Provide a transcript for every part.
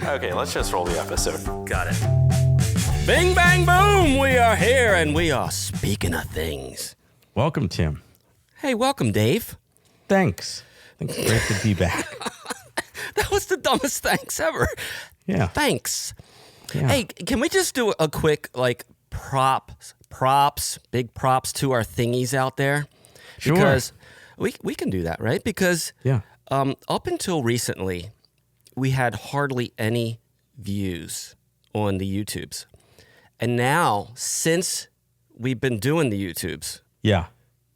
Okay, let's just roll the episode. Got it. Bing, bang, boom! We are here, and we are speaking of things. Welcome, Tim. Hey, welcome, Dave. Thanks. It's great to be back. That was the dumbest thanks ever. Yeah. Thanks. Yeah. Hey, can we just do a quick, props, big props to our thingies out there? Sure. Because we can do that, right? Because Yeah. up until recently, we had hardly any views on the YouTubes. And now, since we've been doing the YouTubes Yeah.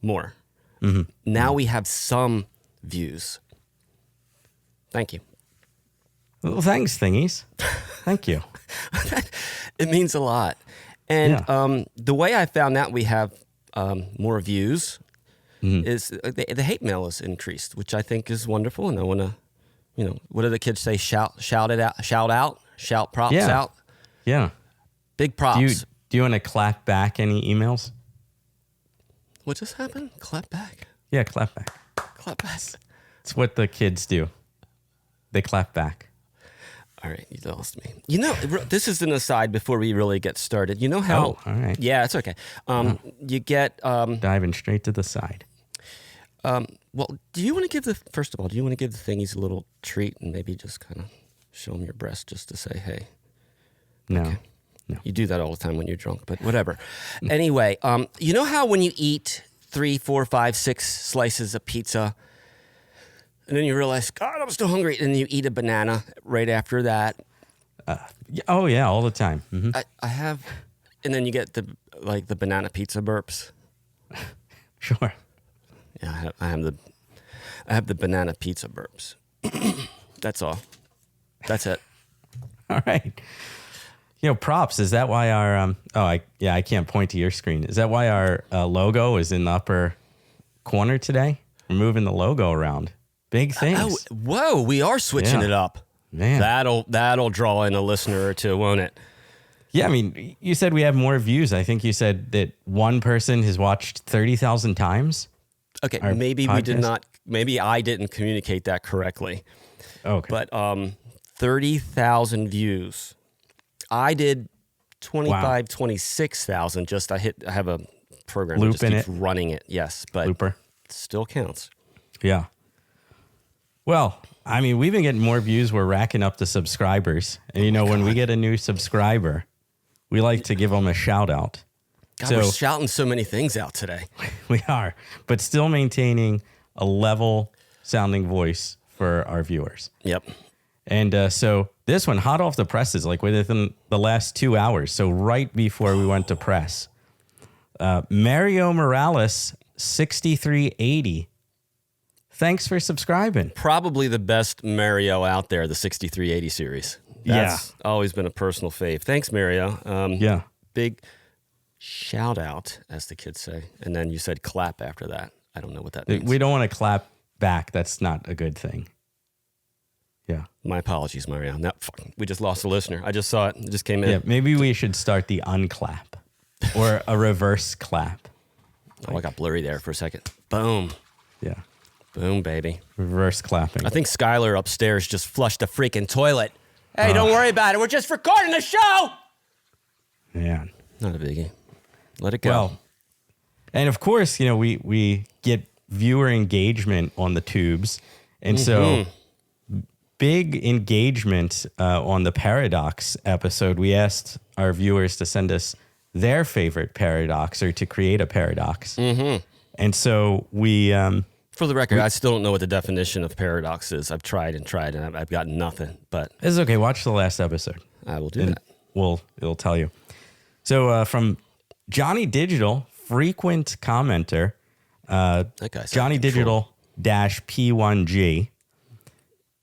more, Mm-hmm. now we have some views. Thank you. Well, thanks, thingies. Thank you. It means a lot. And Yeah. the way I found out we have more views is the hate mail is increased, which I think is wonderful. And I want to, what do the kids say? Shout it out, shout props Yeah. out. Yeah. Big props. Do you want to clap back any emails? What just happened? Clap back. Yeah, clap back. Clap back. It's what the kids do. They clap back. All right, you lost me. This is an aside before we really get started. You know how? Oh, all right. Yeah, it's okay. You get. Diving straight to the side. Well, do you want to give the thingies a little treat and maybe just kind of show them your breast just to say, hey? No. Okay. No. You do that all the time when you're drunk, but whatever. Anyway, you know how when you eat 3, 4, 5, 6 slices of pizza, and then you realize, God, I'm still hungry, and then you eat a banana right after that. Oh, yeah, all the time. Mm-hmm. I have, and then you get the banana pizza burps. Sure. Yeah, I have the banana pizza burps. That's all. That's it. All right. Props. Is that why our I can't point to your screen. Is that why our logo is in the upper corner today? We're moving the logo around. Big things. Whoa, we are switching it up. Man. That'll draw in a listener or two, won't it? Yeah, I mean, you said we have more views. I think you said that one person has watched 30,000 times. Okay, Our maybe podcast? we did not. Maybe I didn't communicate that correctly. Okay. But 30,000 views. I did 26,000. I have a program Loop that just in keeps running it. Yes, but Looper. it still counts. Yeah. Well, I mean, we've been getting more views. We're racking up the subscribers. And, when we get a new subscriber, we like to give them a shout out. God, we're shouting so many things out today. We are, but still maintaining a level sounding voice for our viewers. Yep. And so this one, hot off the presses, within the last 2 hours. So right before we went to press, Mario Morales, 6380. Thanks for subscribing. Probably the best Mario out there, the 6380 series. That's always been a personal fave. Thanks, Mario. Yeah. Big shout out, as the kids say. And then you said clap after that. I don't know what that means. We don't want to clap back. That's not a good thing. Yeah. My apologies, Mario. No, we just lost a listener. I just saw it. It just came in. Yeah, maybe we should start the unclap or a reverse clap. Oh, I got blurry there for a second. Boom. Yeah. Boom, baby. Reverse clapping. I think Skylar upstairs just flushed the freaking toilet. Hey, don't worry about it. We're just recording the show. Man. Not a biggie. Let it go. Well, and of course, we get viewer engagement on the tubes. And so big engagement on the Paradox episode. We asked our viewers to send us their favorite paradox or to create a paradox. Mm-hmm. And so we... for the record, I still don't know what the definition of paradox is. I've tried and I've got nothing, but... It's okay. Watch the last episode. I will do that. It'll tell you. So from Johnny Digital, frequent commenter, That guy's Johnny Digital -P1G.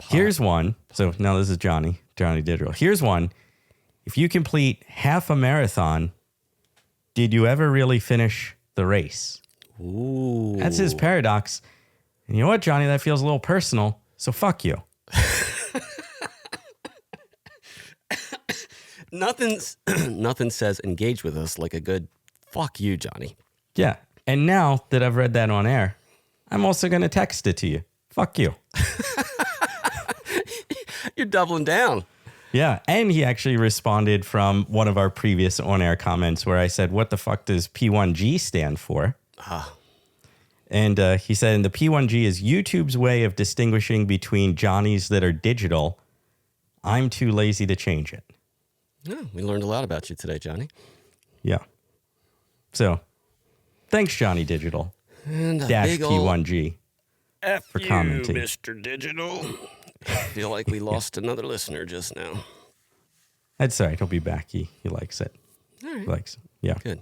Here's one. So now this is Johnny Digital. Here's one. If you complete half a marathon, did you ever really finish the race? Ooh. That's his paradox. And you know what, Johnny? That feels a little personal. So fuck you. Nothing says engage with us like a good fuck you, Johnny. Yeah. And now that I've read that on air, I'm also going to text it to you. Fuck you. You're doubling down. Yeah, and he actually responded from one of our previous on-air comments where I said, what the fuck does P1G stand for? And he said, and the P1G is YouTube's way of distinguishing between Johnnies that are digital. I'm too lazy to change it. Yeah, we learned a lot about you today, Johnny. Yeah. So, thanks, Johnny Digital. And a Dash big ol' P1G. F for you, commenting. Mr. Digital. I feel like we lost another listener just now. That's all right. He'll be back. He likes it. All right. He likes it. Yeah. Good.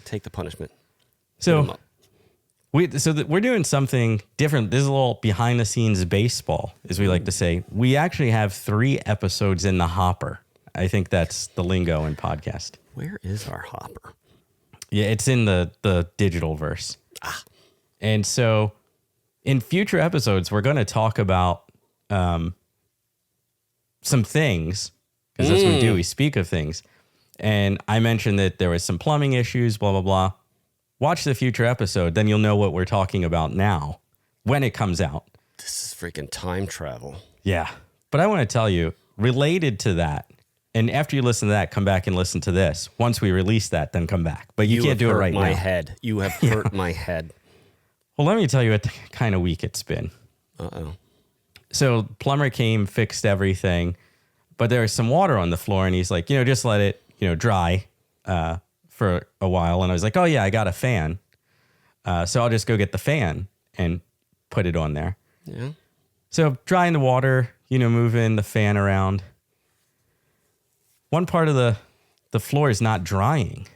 Take the punishment. So we're doing something different. This is a little behind the scenes baseball, as we like to say. We actually have 3 episodes in the hopper. I think that's the lingo in podcast. Where is our hopper? Yeah, it's in the digital verse. And so in future episodes, we're going to talk about some things, because that's what we do. We speak of things. And I mentioned that there was some plumbing issues, blah, blah, blah. Watch the future episode, then you'll know what we're talking about now when it comes out. This is freaking time travel. Yeah. But I want to tell you, related to that, and after you listen to that, come back and listen to this. Once we release that, then come back. But you can't do it right now. You have hurt my head. You have hurt my head. Well, let me tell you what kind of week it's been. Uh-oh. So plumber came, fixed everything, but there was some water on the floor, and he's like, just let it, dry for a while. And I was like, oh, yeah, I got a fan. So I'll just go get the fan and put it on there. Yeah. So drying the water, moving the fan around. One part of the floor is not drying.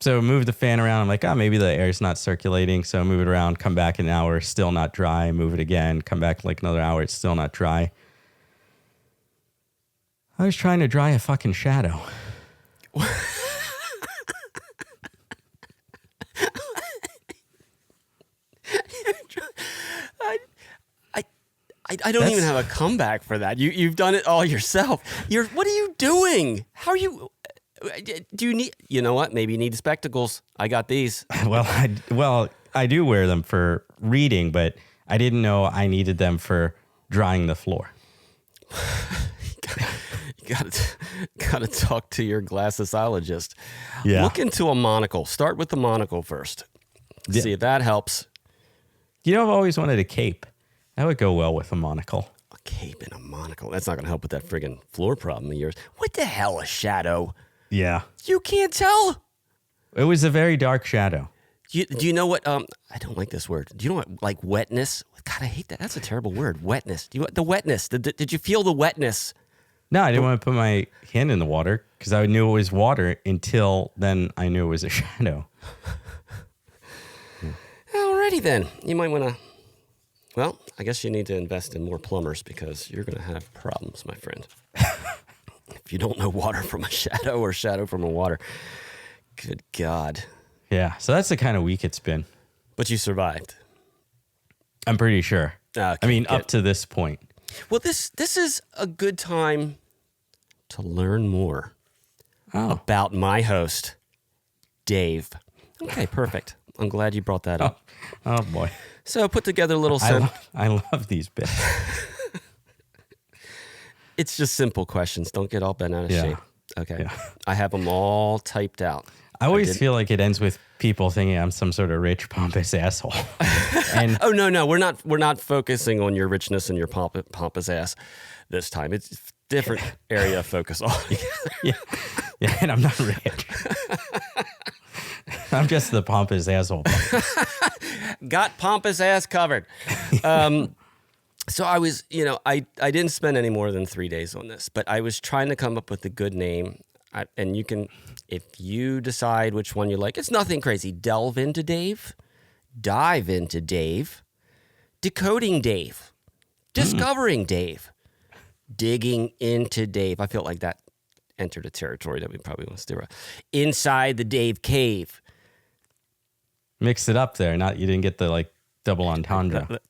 So move the fan around. I'm like, maybe the air's not circulating. So move it around, come back an hour, still not dry. Move it again, come back like another hour, it's still not dry. I was trying to dry a fucking shadow. I don't even have a comeback for that. You've done it all yourself. What are you doing? How are you? Do you need? You know what? Maybe you need spectacles. I got these. Well, I do wear them for reading, but I didn't know I needed them for drying the floor. You gotta talk to your glassesologist. Yeah. Look into a monocle. Start with the monocle first. Yeah. See if that helps. I've always wanted a cape. That would go well with a monocle. A cape and a monocle. That's not going to help with that friggin' floor problem of yours. What the hell, a shadow? Yeah. You can't tell? It was a very dark shadow. Do you know what? I don't like this word. Do you know what? Like wetness? God, I hate that. That's a terrible word. Wetness. The wetness. Did you feel the wetness? No, I didn't want to put my hand in the water because I knew it was water until then I knew it was a shadow. Alrighty then. You might want to... Well, I guess you need to invest in more plumbers because you're going to have problems, my friend. If you don't know water from a shadow or shadow from a water. Good God. Yeah, so that's the kind of week it's been. But you survived. I'm pretty sure. Okay, I mean, good. up to this point. Well, this is a good time to learn more about my host, Dave. Okay, perfect. I'm glad you brought that up. Oh boy. So I put together a little... I love these bits. It's just simple questions. Don't get all bent out of shape. Okay. Yeah. I have them all typed out. I always feel like it ends with people thinking I'm some sort of rich, pompous asshole. And Oh, no. We're not focusing on your richness and your pompous ass this time. It's a different area of focus altogether. yeah, and I'm not rich. I'm just the pompous asshole. Got pompous ass covered. So I was, I didn't spend any more than 3 days on this, but I was trying to come up with a good name. And you can, if you decide which one you like, it's nothing crazy. Delve into Dave, dive into Dave, decoding Dave, discovering Dave, digging into Dave. I feel like that entered a territory that we probably want to steer out. Inside the Dave cave. Mix it up there. You didn't get the double entendre.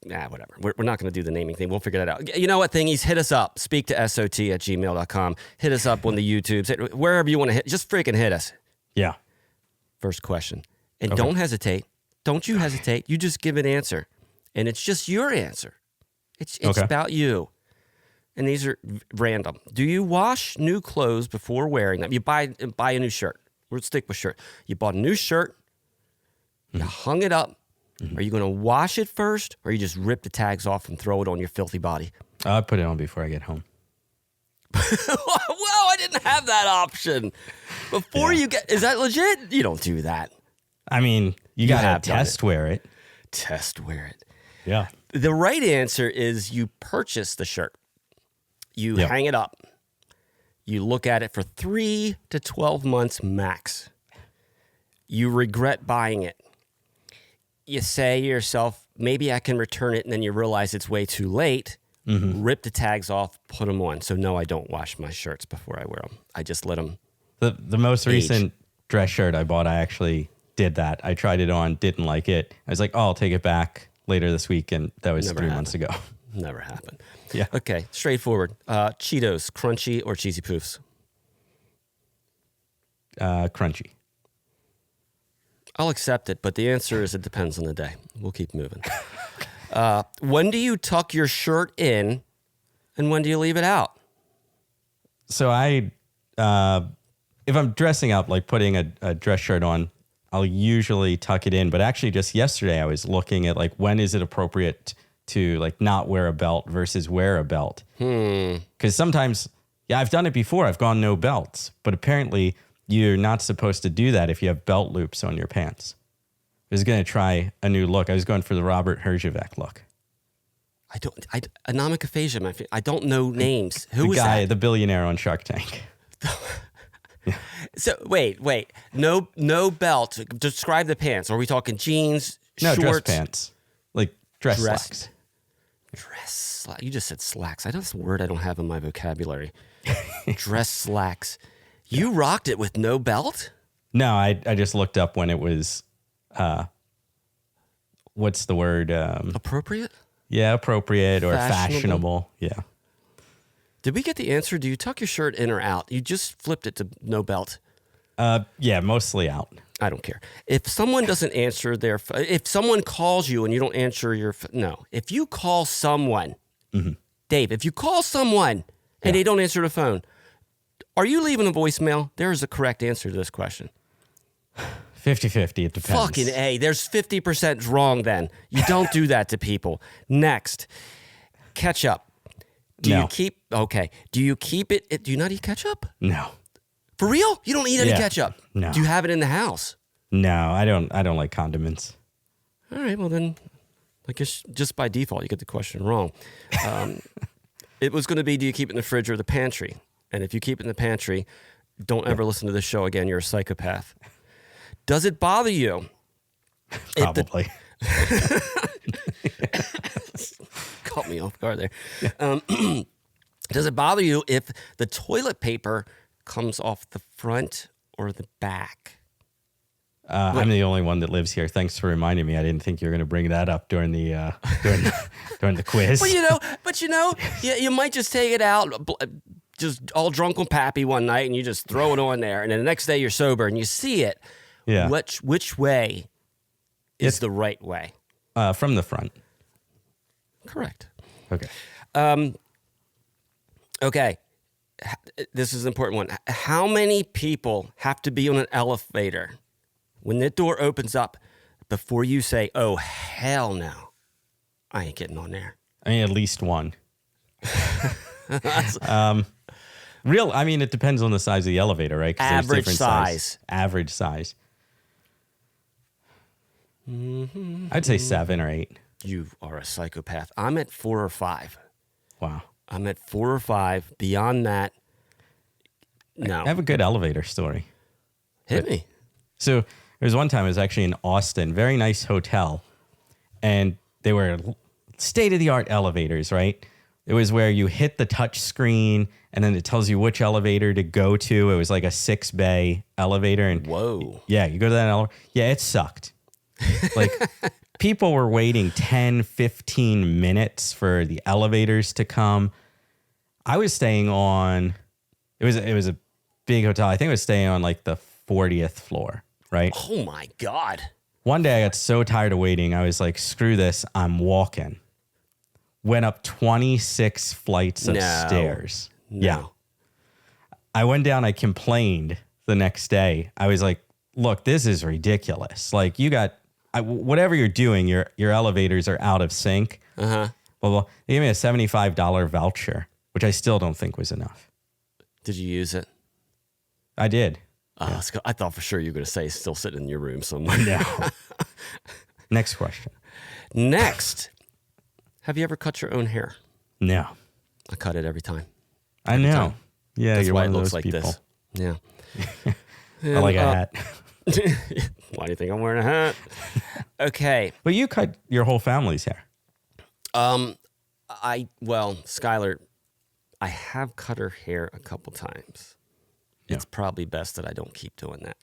Whatever. We're not going to do the naming thing. We'll figure that out. You know what, thingies? Hit us up. Speak to SoT@gmail.com. Hit us up on the YouTubes. Wherever you want to hit. Just freaking hit us. Yeah. First question. And don't hesitate. Don't you hesitate. You just give an answer. And it's just your answer. It's about you. and these are random. Do you wash new clothes before wearing them? You buy a new shirt. We'll stick with shirt. You bought a new shirt. You hung it up. Are you going to wash it first, or you just rip the tags off and throw it on your filthy body? I'll put it on before I get home. Whoa, I didn't have that option. Before you get... Is that legit? You don't do that. I mean, you got to test wear it. Test wear it. Yeah. The right answer is you purchase the shirt. You hang it up. You look at it for 3 to 12 months max. You regret buying it. You say to yourself, maybe I can return it, and then you realize it's way too late. Rip the tags off, put them on. So no, I don't wash my shirts before I wear them. I just let them The most recent dress shirt I bought, I actually did that. I tried it on, didn't like it. I was like, I'll take it back later this week, and that was 3 months ago. Never happened. Yeah. Okay, straightforward. Cheetos, crunchy or cheesy poofs? Crunchy. I'll accept it, but the answer is it depends on the day. We'll keep moving. When do you tuck your shirt in, and when do you leave it out? So if I'm dressing up, like putting a dress shirt on, I'll usually tuck it in. But actually, just yesterday, I was looking at like when is it appropriate to like not wear a belt versus wear a belt? Because sometimes, I've done it before. I've gone no belts, but apparently you're not supposed to do that if you have belt loops on your pants. I was going to try a new look. I was going for the Robert Herjavec look. Anomic aphasia, my friend. I don't know names. Who was the guy, that? the billionaire on Shark Tank. So wait. No belt. Describe the pants. Are we talking jeans, No, shorts? dress pants. Like dress slacks. Dress slacks. You just said slacks. I know that's a word I don't have in my vocabulary. Dress slacks. You rocked it with no belt? No, I just looked up when it was, what's the word? Appropriate? Yeah, appropriate or fashionable. Yeah. Did we get the answer? Do you tuck your shirt in or out? You just flipped it to no belt. Yeah, mostly out. I don't care. If someone doesn't answer if someone calls you and you don't answer no. If you call someone, Dave, if you call someone and they don't answer the phone, are you leaving a voicemail? There is a correct answer to this question. 50-50, it depends. Fucking A. There's 50% wrong then. You don't do that to people. Next, ketchup. Do you keep it? Do you not eat ketchup? No. For real? You don't eat any ketchup? No. Do you have it in the house? No, I don't like condiments. All right, well then, I guess just by default, you get the question wrong. It was going to be, do you keep it in the fridge or the pantry? And if you keep it in the pantry, don't ever listen to this show again. You're a psychopath. Does it bother you? Probably. Caught me off guard there. Yeah. Does it bother you if the toilet paper comes off the front or the back? I'm the only one that lives here. Thanks for reminding me. I didn't think you were going to bring that up during the during the quiz. But you might just take it out, just all drunk on Pappy one night, and you just throw it on there, and then the next day you're sober and you see it. Yeah. Which way is the right way? From the front. Correct. Okay. Okay. This is an important one. How many people have to be on an elevator when the door opens up before you say, "Oh, hell no, I ain't getting on there"? I mean, at least one. I mean, it depends on the size of the elevator, right? Average size. Average size. I'd say 7 or 8. You are a psychopath. I'm at 4 or 5. Wow. I'm at 4 or 5. Beyond that, no. I have a good elevator story. Hit me. So there was one time I was actually in Austin, very nice hotel, and they were state-of-the-art elevators, right? It was where you hit the touch screen, and then it tells you which elevator to go to. It was like a 6-bay elevator. And whoa. Yeah, you go to that elevator. Yeah, it sucked. Like, people were waiting 10, 15 minutes for the elevators to come. I was staying on, it was a big hotel. I think I was staying on like the 40th floor, right? Oh my God. One day I got so tired of waiting. I was like, screw this. I'm walking. went up 26 flights of stairs. No. Yeah. I went down, I complained the next day. I was like, look, this is ridiculous. Like you got, whatever you're doing, your elevators are out of sync. Uh-huh. Blah, blah. They gave me a $75 voucher, which I still don't think was enough. Did you use it? I did. I thought for sure you were going to say still sitting in your room somewhere. No. Next question. Next. Have you ever cut your own hair? No. I cut it every time. I know. Time. Yeah, That's you're why one it of looks those like people. this. Yeah. I like a hat. Why do you think I'm wearing a hat? Okay. But you cut your whole family's hair. Skylar, I have cut her hair a couple times. Yeah. It's probably best that I don't keep doing that.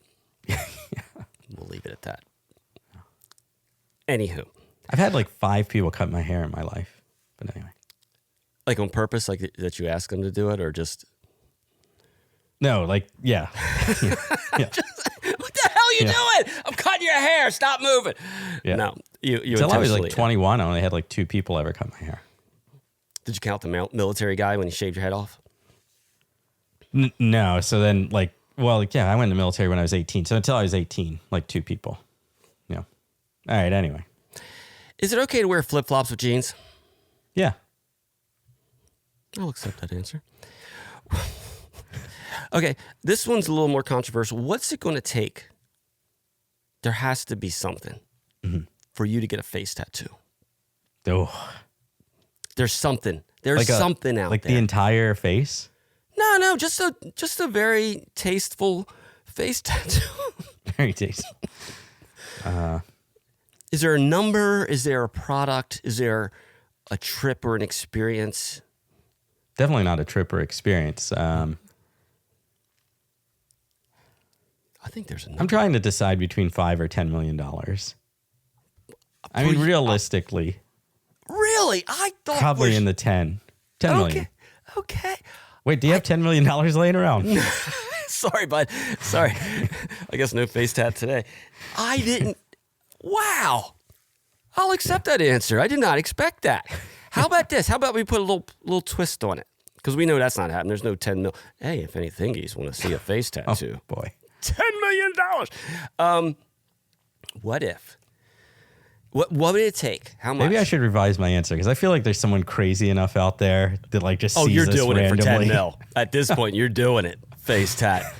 We'll leave it at that. Anywho. I've had like 5 people cut my hair in my life. But anyway. Like on purpose, like that you ask them to do it, or just... No, like, yeah. Yeah. What the hell are you doing? I'm cutting your hair. Stop moving. Yeah. No, you Until I was like intentionally- 21, I only had like 2 people ever cut my hair. Did you count the military guy when you shaved your head off? No. So then I went in the military when I was 18. So until I was 18, like 2 people. Yeah. All right. Anyway. Is it okay to wear flip-flops with jeans? Yeah. I'll accept that answer. Okay, this one's a little more controversial. What's it going to take? There has to be something for you to get a face tattoo. Oh. There's something. There's something out like there. the entire face? No, just a very tasteful face tattoo. Very tasteful. Is there a number? Is there a product? Is there a trip or an experience? Definitely not a trip or experience. I think there's a number. I'm trying to decide between $5 or $10 million. I mean, realistically, Really? I thought probably in the 10 million. Okay. Wait, do you have $10 million laying around? Sorry, bud. Sorry. I guess no face tat today. I didn't. Wow. I'll accept that answer. I did not expect that. How about this? How about we put a little twist on it? Because we know that's not happening. There's no 10 mil. Hey, if any thingies want to see a face tattoo. Oh, boy. $10 million. What if? What would it take? How much? Maybe I should revise my answer because I feel like there's someone crazy enough out there that like just sees you're us doing randomly. it for 10 mil. At this point, you're doing it. Face tat.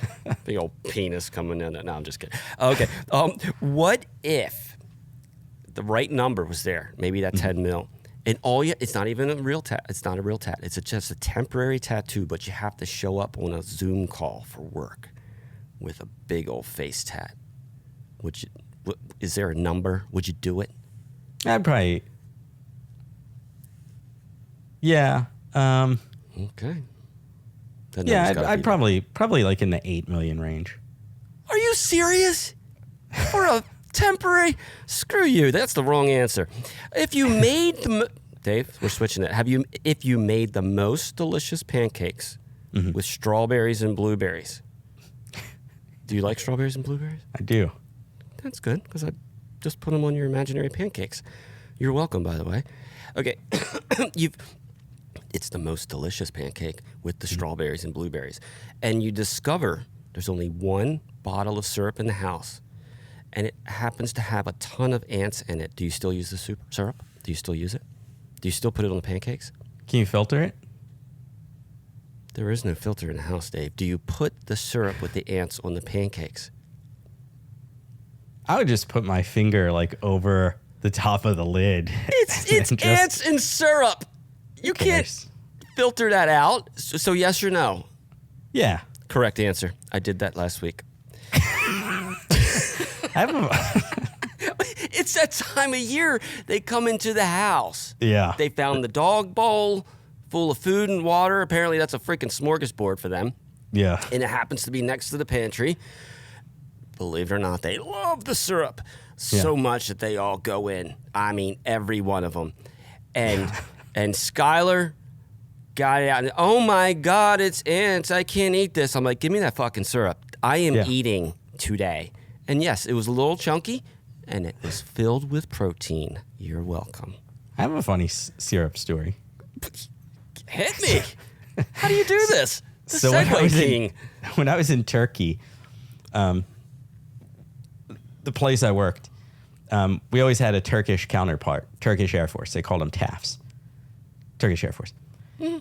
Big old penis coming in. No, I'm just kidding. Okay. What if the right number was there? Maybe that 10 mil. And it's not even a real tat. It's not a real tat. It's just a temporary tattoo, but you have to show up on a Zoom call for work with a big old face tat. Is there a number? Would you do it? I'd probably. Yeah. Okay. Yeah, I'd probably like in the 8 million range. Are you serious? For a temporary? Screw you. That's the wrong answer. If you made Dave, we're switching it. If you made the most delicious pancakes with strawberries and blueberries. Do you like strawberries and blueberries? I do. That's good, because I just put them on your imaginary pancakes. You're welcome, by the way. Okay, it's the most delicious pancake with the strawberries and blueberries. And you discover there's only one bottle of syrup in the house, and it happens to have a ton of ants in it. Do you still use the syrup? Do you still use it? Do you still put it on the pancakes? Can you filter it? There is no filter in the house, Dave. Do you put the syrup with the ants on the pancakes? I would just put my finger like over the top of the lid. It's ants and syrup. You can't filter that out. So yes or no? Yeah. Correct answer. I did that last week. It's that time of year they come into the house. Yeah. They found the dog bowl full of food and water. Apparently that's a freaking smorgasbord for them. Yeah. And it happens to be next to the pantry. Believe it or not, they love the syrup so much that they all go in. I mean, every one of them. And Skylar got it out. And, oh, my God, it's ants. I can't eat this. I'm like, give me that fucking syrup. I am eating today. And, yes, it was a little chunky, and it was filled with protein. You're welcome. I have a funny syrup story. Hit me. How do you do this? The So segue when I was in Turkey, the place I worked, we always had a Turkish counterpart, Turkish Air Force. They called them TAFs, Turkish Air Force.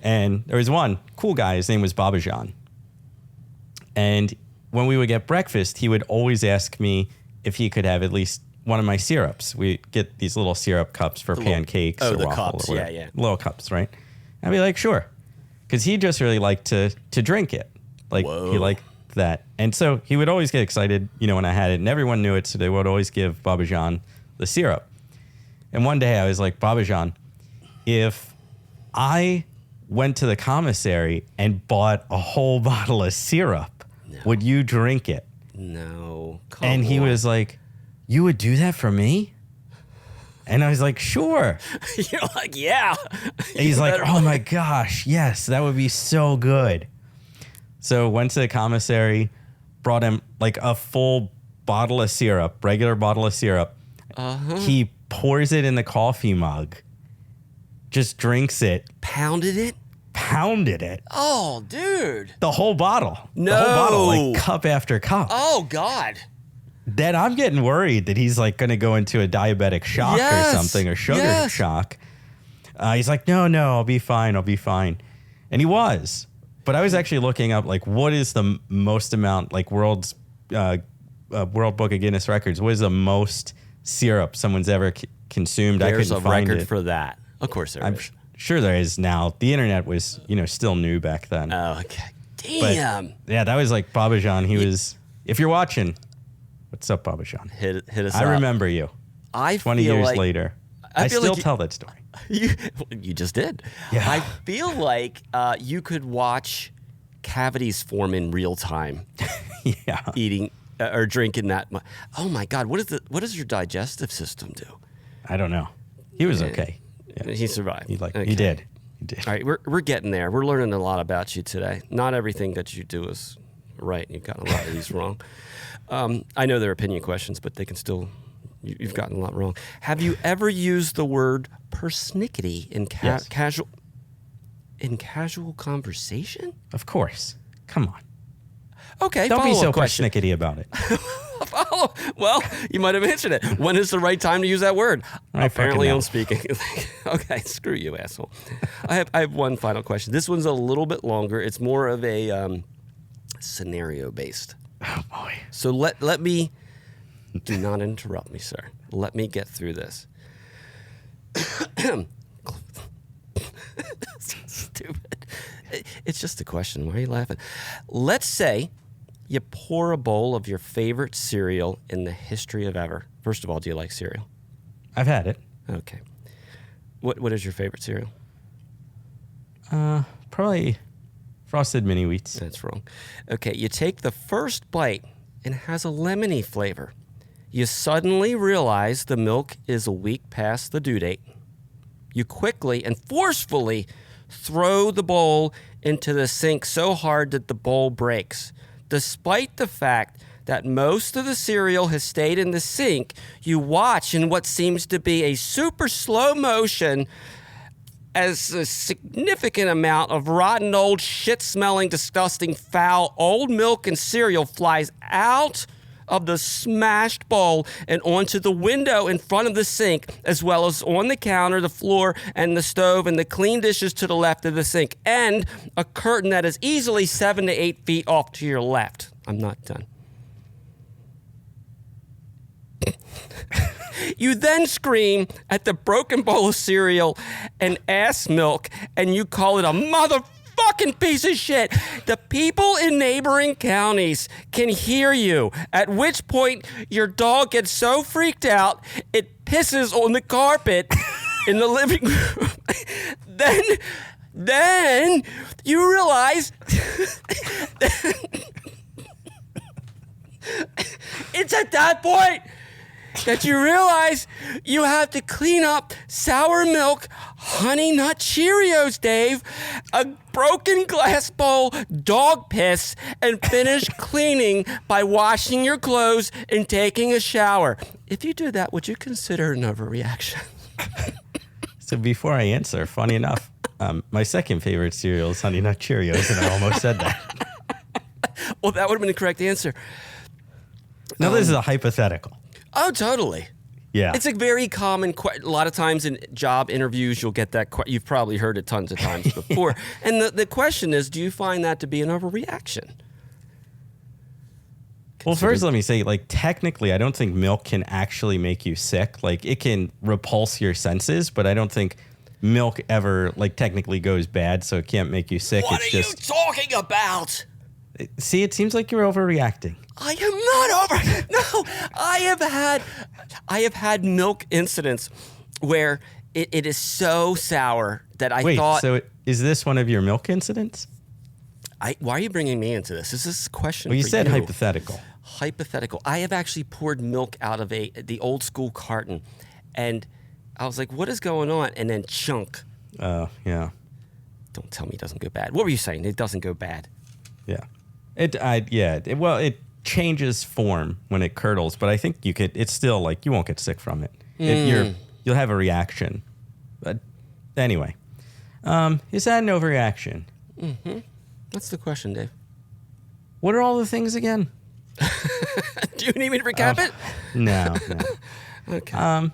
And there was one cool guy. His name was Babajan. And when we would get breakfast, he would always ask me if he could have at least one of my syrups. We get these little syrup cups for pancakes or the waffle cups. or whatever. Yeah. Little cups, right? I'd be like, sure. Because he just really liked to drink it. Like, Whoa. he liked that. And so he would always get excited, when I had it. And everyone knew it, so they would always give Babajan the syrup. And one day I was like, Babajan, if I went to the commissary and bought a whole bottle of syrup, would you drink it? No. And he was like, you would do that for me? And I was like, sure. You're like, yeah. And he's like, oh my gosh, yes, that would be so good. So went to the commissary, brought him like a full bottle of syrup, regular bottle of syrup. He pours it in the coffee mug, just drinks it. Pounded it? Pounded it. Oh, dude. The whole bottle. No. The whole bottle, like cup after cup. Oh, God. Then I'm getting worried that he's like going to go into a diabetic shock or something, or sugar shock. He's like, no, I'll be fine. And he was. But I was actually looking up, like, what is the most amount, like World Book of Guinness Records, what is the most syrup someone's ever consumed? There's I couldn't a find record it. for that. Of course there I'm is. sure there is now. The internet was, still new back then. Oh, okay. But, Damn. yeah, that was like Babajan. He was, if you're watching, what's up, Babajan? Hit us up. I remember you. 20 feel years like, later. I I feel still like tell that story. You just did. Yeah. I feel like you could watch cavities form in real time. Yeah. Eating or drinking that much. Oh my God! What does your digestive system do? I don't know. He was okay. Yeah. He survived. He Okay. did. All right, we're getting there. We're learning a lot about you today. Not everything that you do is right. You've gotten a lot of these wrong. I know they're opinion questions, but they can still. You've gotten a lot wrong. Have you ever used the word persnickety in casual conversation? Of course. Come on. Okay, Don't be so question. persnickety about it. Oh, well, you might have answered it. When is the right time to use that word? Apparently on speaking. Okay, screw you, asshole. I have one final question. This one's a little bit longer. It's more of a scenario based. Oh boy. So let me. Do not interrupt me, sir. Let me get through this. Stupid. It's just a question. Why are you laughing? Let's say you pour a bowl of your favorite cereal in the history of ever. First of all, do you like cereal? I've had it. Okay. What is your favorite cereal? Probably Frosted Mini Wheats. That's wrong. Okay, you take the first bite and it has a lemony flavor. You suddenly realize the milk is a week past the due date. You quickly and forcefully throw the bowl into the sink so hard that the bowl breaks. Despite the fact that most of the cereal has stayed in the sink, you watch in what seems to be a super slow motion as a significant amount of rotten, old, shit-smelling, disgusting, foul, old milk and cereal flies out of the smashed bowl and onto the window in front of the sink, as well as on the counter, the floor, and the stove, and the clean dishes to the left of the sink, and a curtain that is easily 7 to 8 feet off to your left. I'm not done. You then scream at the broken bowl of cereal and ass milk, and you call it a motherfucking piece of shit. The people in neighboring counties can hear you, at which point your dog gets so freaked out, it pisses on the carpet in the living room. Then you realize it's at that point that you realize you have to clean up sour milk, Honey Nut Cheerios, Dave, a broken glass bowl, dog piss, and finish cleaning by washing your clothes and taking a shower. If you did that, would you consider an overreaction? So before I answer, funny enough, my second favorite cereal is Honey Nut Cheerios, and I almost said that. Well, that would have been the correct answer. Now, this is a hypothetical. Oh, totally. Yeah. It's a very common a lot of times in job interviews, you'll get that. You've probably heard it tons of times before. And the question is, do you find that to be an overreaction? Well, first, let me say, like, technically, I don't think milk can actually make you sick. Like, it can repulse your senses, but I don't think milk ever, like, technically goes bad, so it can't make you sick. What are you talking about? See, it seems like you're overreacting. I am not over. No, I have had milk incidents where it is so sour that I thought. So is this one of your milk incidents? Why are you bringing me into this? Is this a question? Well, you for said you? hypothetical. Hypothetical. I have actually poured milk out of the old school carton, and I was like, "What is going on?" And then chunk. Oh, yeah. Don't tell me it doesn't go bad. What were you saying? It doesn't go bad. Yeah. It changes form when it curdles, but I think it's still like you won't get sick from it. You'll have a reaction. But anyway, is that an overreaction? Mm-hmm. That's the question, Dave. What are all the things again? Do you need me to recap it? No. Okay.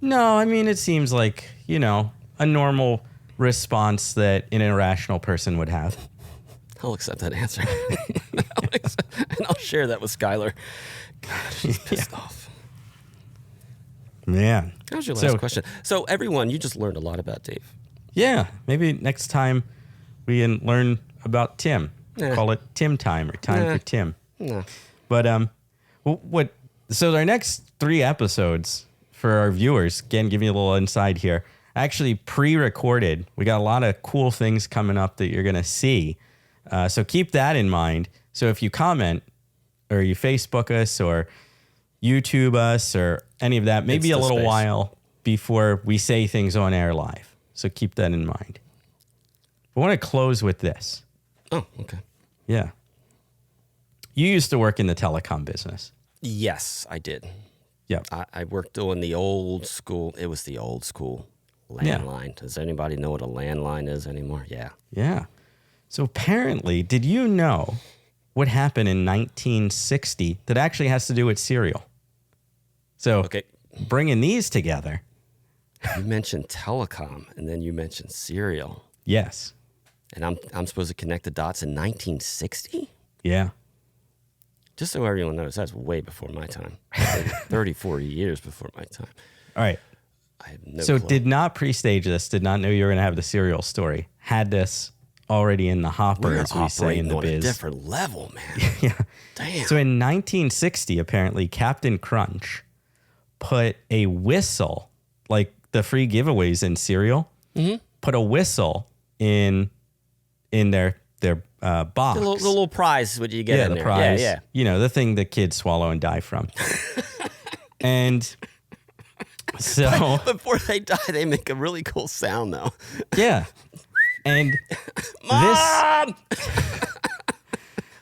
No, I mean, it seems like, a normal response that an irrational person would have. I'll accept that answer. And I'll share that with Skylar. God, she's pissed off. Man. That was your last question. So, everyone, you just learned a lot about Dave. Yeah. Maybe next time we can learn about Tim. Nah. Call it Tim time or time for Tim. No. But so our next 3 episodes for our viewers, again, give you a little insight here, actually pre-recorded. We got a lot of cool things coming up that you're going to see. So keep that in mind. So if you comment or you Facebook us or YouTube us or any of that, maybe a little while before we say things on air live. So keep that in mind. I want to close with this. Oh, okay. Yeah. You used to work in the telecom business. Yes, I did. Yeah. I worked on the old school. It was the old school landline. Yeah. Does anybody know what a landline is anymore? Yeah. Yeah. So apparently, did you know what happened in 1960 that actually has to do with cereal? So bringing these together. You mentioned telecom, and then you mentioned cereal. Yes. And I'm supposed to connect the dots in 1960? Yeah. Just so everyone knows, that's way before my time. 34 years before my time. All right. I have no clue. Did not pre-stage this, did not know you were going to have the cereal story. Had this already in the hopper, as we say in the biz. We're on a different level, man. Yeah. Damn. So in 1960, apparently, Captain Crunch put a whistle, like the free giveaways in cereal, put a whistle in their box. The little prize what you get in the there. Prize, Yeah. the thing that kids swallow and die from. And so before they die, they make a really cool sound, though. Yeah. And Mom!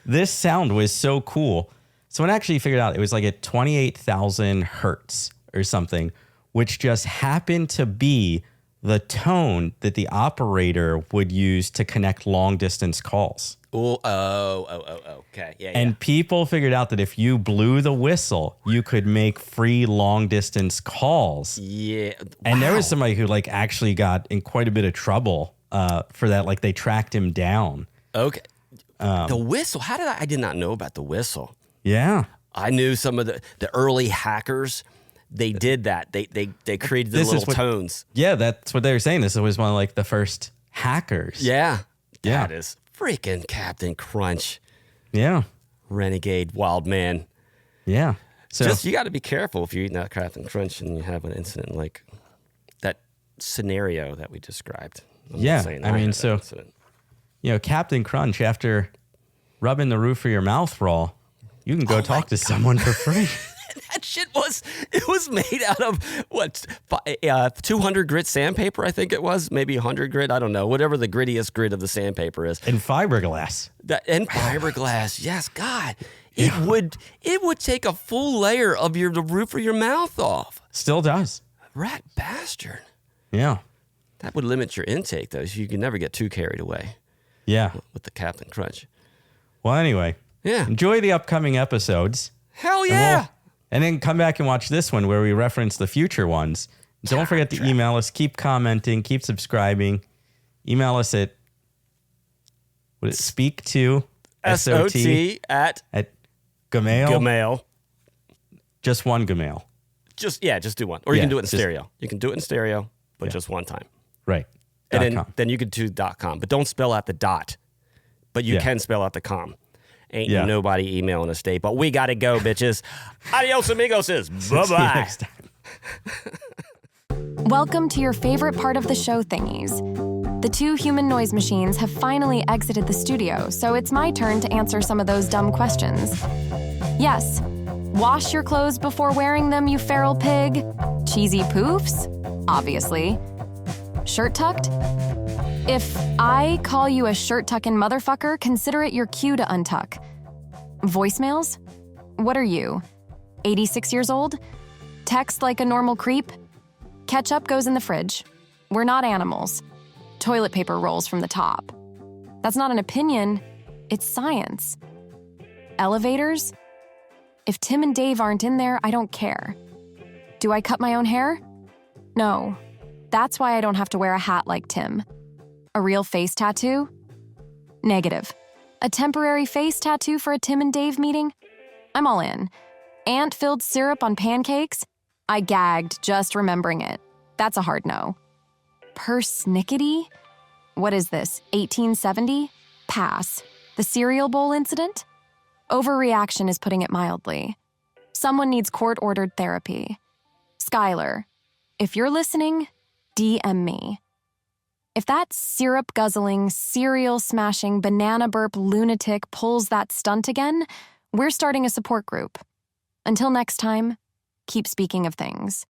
this sound was so cool. Someone actually figured out it was like at 28,000 hertz or something, which just happened to be the tone that the operator would use to connect long distance calls. Okay. Yeah. And people figured out that if you blew the whistle, you could make free long distance calls. Yeah. And there was somebody who like actually got in quite a bit of trouble for that. Like they tracked him down. Okay. The whistle. I did not know about the whistle. Yeah. I knew some of the early hackers. They did that. They created the little tones. Yeah, that's what they were saying. This was one of like the first hackers. Yeah. That is freaking Captain Crunch. Yeah. Renegade wild man. Yeah. So you got to be careful if you're eating that Captain Crunch and you have an incident like that scenario that we described. Captain Crunch, after rubbing the roof of your mouth raw, you can go talk to someone for free. That shit was made out of what 200 grit sandpaper, I think it was, maybe 100 grit, I don't know, whatever the grittiest grit of the sandpaper is. And fiberglass. And fiberglass, yes, God, it would take a full layer of the roof of your mouth off. Still does. Rat bastard. Yeah. That would limit your intake, though. So you can never get too carried away Yeah. with the Captain Crunch. Well, anyway. Yeah. Enjoy the upcoming episodes. Hell yeah. And then come back and watch this one where we reference the future ones. Don't forget to email us. Keep commenting. Keep subscribing. Email us at speak to SOT at Gmail. Gmail. Just one Gmail. Just do one. Or you Yeah, can do it in just- stereo. You can do it in stereo, but just one time. Right. And .com. then you could do .com. But don't spell out the dot. But you Yeah. can spell out the com. Ain't Yeah. nobody emailing us today. But we got to go, bitches. Adios, amigos. See you Bye-bye. next time. Welcome to your favorite part of the show thingies. The two human noise machines have finally exited the studio, so it's my turn to answer some of those dumb questions. Yes, wash your clothes before wearing them, you feral pig. Cheesy poofs? Obviously. Shirt tucked? If I call you a shirt-tucking motherfucker, consider it your cue to untuck. Voicemails? What are you? 86 years old? Text like a normal creep? Ketchup goes in the fridge. We're not animals. Toilet paper rolls from the top. That's not an opinion, it's science. Elevators? If Tim and Dave aren't in there, I don't care. Do I cut my own hair? No. That's why I don't have to wear a hat like Tim. A real face tattoo? Negative. A temporary face tattoo for a Tim and Dave meeting? I'm all in. Ant-filled syrup on pancakes? I gagged just remembering it. That's a hard no. Persnickety? What is this, 1870? Pass. The cereal bowl incident? Overreaction is putting it mildly. Someone needs court-ordered therapy. Skylar, if you're listening, DM me. If that syrup-guzzling, cereal-smashing, banana-burp lunatic pulls that stunt again, we're starting a support group. Until next time, keep speaking of things.